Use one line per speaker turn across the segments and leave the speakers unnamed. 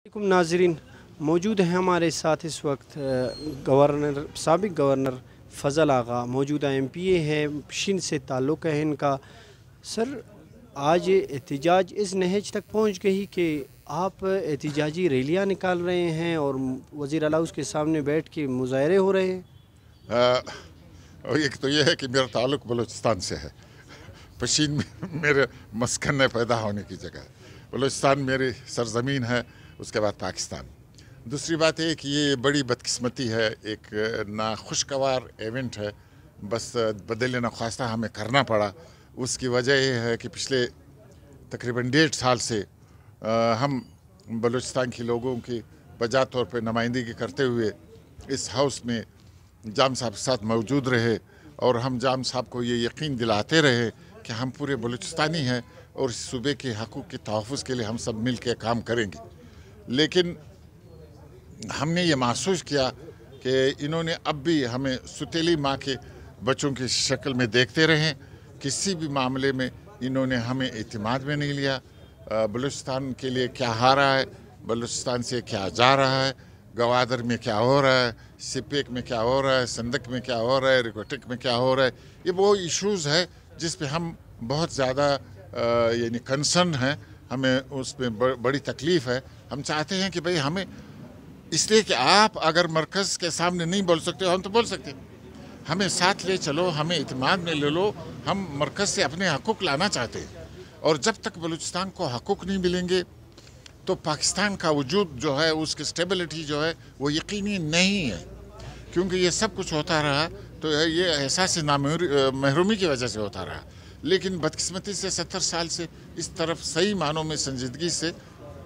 वालेकुम नाज़रीन, मौजूद हैं हमारे साथ इस वक्त साबिक़ गवर्नर फ़ज़ल आगा, मौजूदा MPA हैं, शिंद से ताल्लुक़ है इनका। सर, आज एहतिजाज इस नहज तक पहुँच गई कि आप एहतिजाजी रैलियाँ निकाल रहे हैं और वज़ीर आला उसके सामने बैठ के मुज़ाहरे हो रहे हैं।
और एक तो ये है कि मेरा ताल्लुक़ बलूचिस्तान से है। पशीन में मेरे मस्कन है, पैदा होने की जगह है। बलूचिस्तान मेरी सरज़मीन है, उसके बाद पाकिस्तान। दूसरी बात है कि ये बड़ी बदकिस्मती है, एक नाखुशगवार इवेंट है, बस बदले नख्वास्ता हमें करना पड़ा। उसकी वजह ये है कि पिछले तकरीबन 1.5 साल से हम बलूचिस्तान के लोगों की बजा तौर पर नुमाइंदगी करते हुए इस हाउस में जाम साहब के साथ मौजूद रहे और हम जाम साहब को ये यकीन दिलाते रहे कि हम पूरे बलूचिस्तानी हैं और इस सूबे के हकूक़ के तहफ़्फ़ुज़ के लिए हम सब मिल के काम करेंगे। लेकिन हमने ये महसूस किया कि इन्होंने अब भी हमें सुतीली माँ के बच्चों की शक्ल में देखते रहें। किसी भी मामले में इन्होंने हमें एतमाद में नहीं लिया। बलूचिस्तान के लिए क्या आ रहा है, बलूचिस्तान से क्या जा रहा है, गवादर में क्या हो रहा है, सिपेक में क्या हो रहा है, संदक में क्या हो रहा है, रिकोटिक में क्या हो रहा है, ये वो इश्यूज़ है जिस पे हम बहुत ज़्यादा यानी कंसर्न हैं। हमें उसमें बड़ी तकलीफ़ है। हम चाहते हैं कि भाई हमें इसलिए कि आप अगर मरकज़ के सामने नहीं बोल सकते हो, हम तो बोल सकते हैं, हमें साथ ले चलो, हमें इत्मीनान में ले लो। हम मरकज़ से अपने हकूक़ लाना चाहते हैं और जब तक बलूचिस्तान को हकूक़ नहीं मिलेंगे तो पाकिस्तान का वजूद जो है, उसकी स्टेबिलिटी जो है वो यकीनी नहीं है। क्योंकि ये सब कुछ होता रहा तो ये एहसास महरूमी की वजह से होता रहा। लेकिन बदकिस्मती से 70 साल से इस तरफ सही मानों में संजीदगी से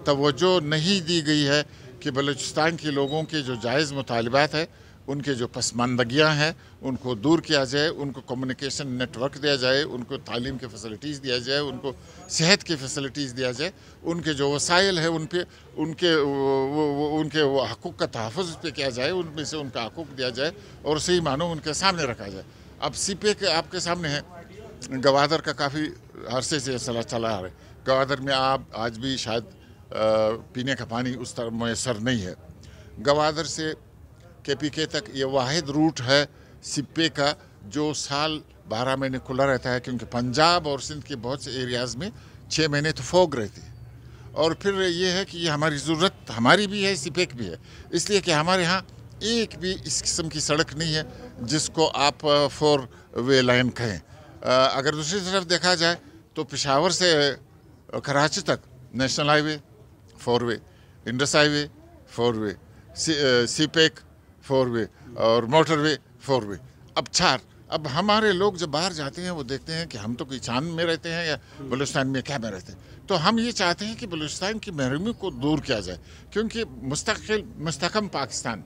तवज्जो नहीं दी गई है कि बलूचिस्तान के लोगों के जो जायज़ मुतालिबात है, उनके जो पसमानदगियाँ हैं, उनको दूर किया जाए, उनको कम्युनिकेशन नेटवर्क दिया जाए, उनको तालीम के फैसिलिटीज़ दिया जाए, उनको सेहत की फैसिलिटीज़ दिया जाए, उनके जो वसाइल है उन पे उनके हकूक़ का तहफ़्फ़ुज़ पे किया जाए, उनमें से उनका हकूक़ दिया जाए और सही मानों उनके सामने रखा जाए। अब सीपेक आपके सामने है, गवादर का काफ़ी अरसे से चला आ रहा है। गवादर में आप आज भी शायद पीने का पानी उस तरह मैसर नहीं है। गवादर से KPK तक ये वाहिद रूट है सिप्पे का जो साल 12 महीने खुला रहता है, क्योंकि पंजाब और सिंध के बहुत से एरियाज़ में 6 महीने तो फोग रहती है। और फिर ये है कि ये हमारी ज़रूरत हमारी भी है, सिपेक भी है, इसलिए कि हमारे यहाँ एक भी इस किस्म की सड़क नहीं है जिसको आप 4 वे लाइन कहें। अगर दूसरी तरफ देखा जाए तो पेशावर से कराची तक नेशनल हाईवे 4 वे, इंडस हाईवे 4 वे, सीपेक 4 वे और मोटरवे 4 वे, अब 4। अब हमारे लोग जब बाहर जाते हैं वो देखते हैं कि हम तो कोई चांद में रहते हैं या बलूचिस्तान में क्या में रहते हैं। तो हम ये चाहते हैं कि बलूचिस्तान की महरूमी को दूर किया जाए, क्योंकि मुस्तकम पाकिस्तान,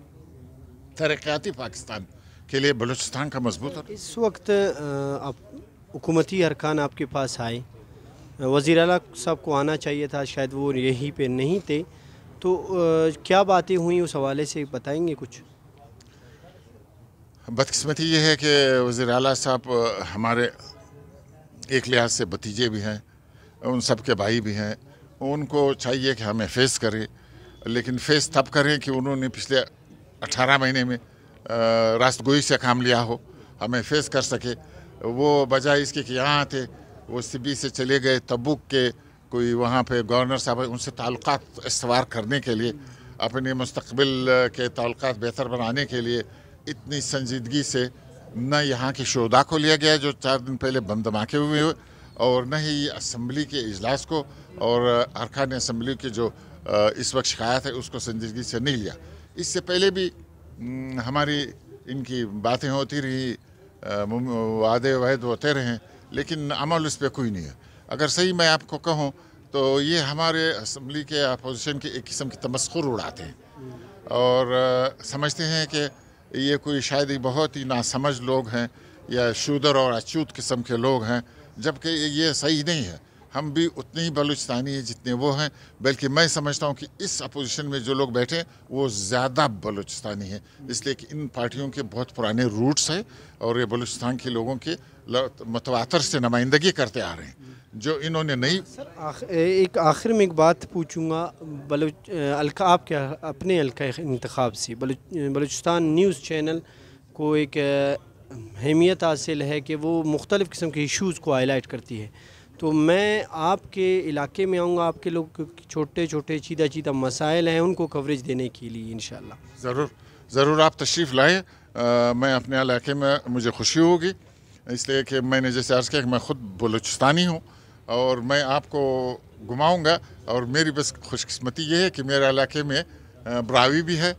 तरक्याती पाकिस्तान के लिए बलूचिस्तान का मजबूत है।
इस वक्त हुकूमती अरकान आपके पास आए, वज़ीर आला साहब को आना चाहिए था, शायद वो यहीं पे नहीं थे, तो क्या बातें हुई उस हवाले से बताएंगे कुछ?
बदकिस्मती ये है कि वज़ीर आला साहब हमारे एक लिहाज से भतीजे भी हैं, उन सब के भाई भी हैं। उनको चाहिए कि हमें फेस करें, लेकिन फेस तब करें कि उन्होंने पिछले 18 महीने में रास्तगोई से काम लिया हो, हमें फेस कर सके। वो बजाय इसके कि यहाँ थे, वो सिबी से चले गए तबुक के कोई वहाँ पे गवर्नर साहब, उनसे ताल्लुकात इस्तवार करने के लिए, अपने मुस्तकबिल के ताल्लुकात बेहतर बनाने के लिए इतनी संजीदगी से न यहाँ के शोधा को लिया गया जो 4 दिन पहले बम धमाके हुए, और न ही असम्बली के इजलास को और अरकान असम्बली के जो इस वक्त शिकायत है उसको संजीदगी से नहीं लिया। इससे पहले भी हमारी इनकी बातें होती रही, वादे वायद होते रहे, लेकिन अमल उस पर कोई नहीं है। अगर सही मैं आपको कहूँ तो ये हमारे असम्बली के अपोजिशन के एक किस्म की तमस्खुर उड़ाते हैं और समझते हैं कि ये कोई शायद ही बहुत ही नासमझ लोग हैं या शूदर और अछूत किस्म के लोग हैं, जबकि ये सही नहीं है। ہم بھی اتنے ہی بلوچستانی ہیں جتنے وہ ہیں، بلکہ میں سمجھتا ہوں کہ اس اپوزیشن میں جو لوگ بیٹھے ہیں وہ زیادہ بلوچستانی ہیں، اس لیے کہ ان پارٹیوں کے بہت پرانے روٹس ہیں اور یہ بلوچستان کے لوگوں کے متواتر سے نمائندگی کرتے آ رہے ہیں، جو انہوں نے نہیں.
سر ایک آخر میں ایک بات پوچھوں گا، آپ کے اپنے حلقہ انتخاب سے بلوچستان نیوز چینل کو ایک اہمیت حاصل ہے کہ وہ مختلف قسم کے ایشوز کو ہائی لائٹ کرتی ہے، تو میں آپ کے علاقے میں آؤں گا، آپ کے لوگ چھوٹے چھوٹے چیدہ مسائل ہیں ان کو کوریج دینے کے لیے انشاءاللہ.
ضرور آپ تشریف لائیں. میں اپنے علاقے میں مجھے خوشی ہوگی، اس لیے کہ میں نے جیسے عرض کیا کہ میں خود بلوچستانی ہوں اور میں آپ کو گھماؤں گا. اور میری بس خوش قسمتی یہ ہے کہ میرے علاقے میں براوی بھی ہے،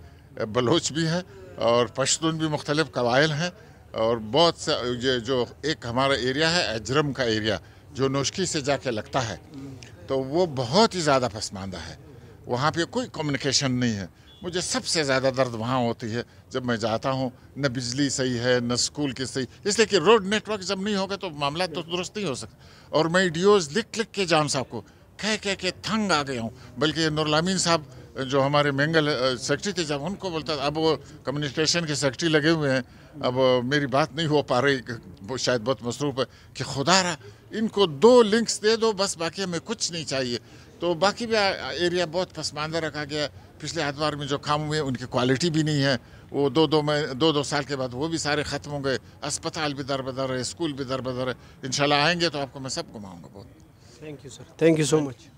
بلوچ بھی ہے اور پشتون بھی مختلف قبائل ہیں، اور بہت سے یہ جو ایک ہمارا ایریا ہے اجرم کا ایریا جو نوشکی سے جا کے لگتا ہے، تو وہ بہت ہی زیادہ پسماندہ ہے، وہاں پہ کوئی کمیونیکیشن نہیں ہے. مجھے سب سے زیادہ درد وہاں ہوتی ہے جب میں جاتا ہوں، نہ بجلی صحیح ہے نہ اسکول کی صحیح، اس لیے کہ روڈ نیٹ ورک جب نہیں ہوگا تو معاملات تو درست نہیں ہو سکتے. اور میں ویڈیوز لکھ کے جام صاحب کو کہہ کے تھنگ آ گیا ہوں، بلکہ نور الامین صاحب جو ہمارے مینگل سیکرٹری تھے جب ان کو بولتا اب وہ کمیونیکیشن کے سیکرٹری لگے ہوئے ہیں، اب میری بات نہیں ہو پا رہی، وہ شاید بہت مصروف ہے، کہ خدا را ان کو 2 لنکس دے دو بس، باقی ہمیں کچھ نہیں چاہیے. تو باقی بھی ایریا بہت پسماندہ رکھا گیا. پچھلے اتوار میں جو کام ہوئے ان کی کوالٹی بھی نہیں ہے، وہ دو سال کے بعد وہ بھی سارے ختم ہوں گئے. اسپتال بھی در بدر ہے، اسکول بھی در بدر ہے. انشاءاللہ آئیں گے تو آپ کو میں سب گھماؤں گا. بہت
thank you sir, thank you so much.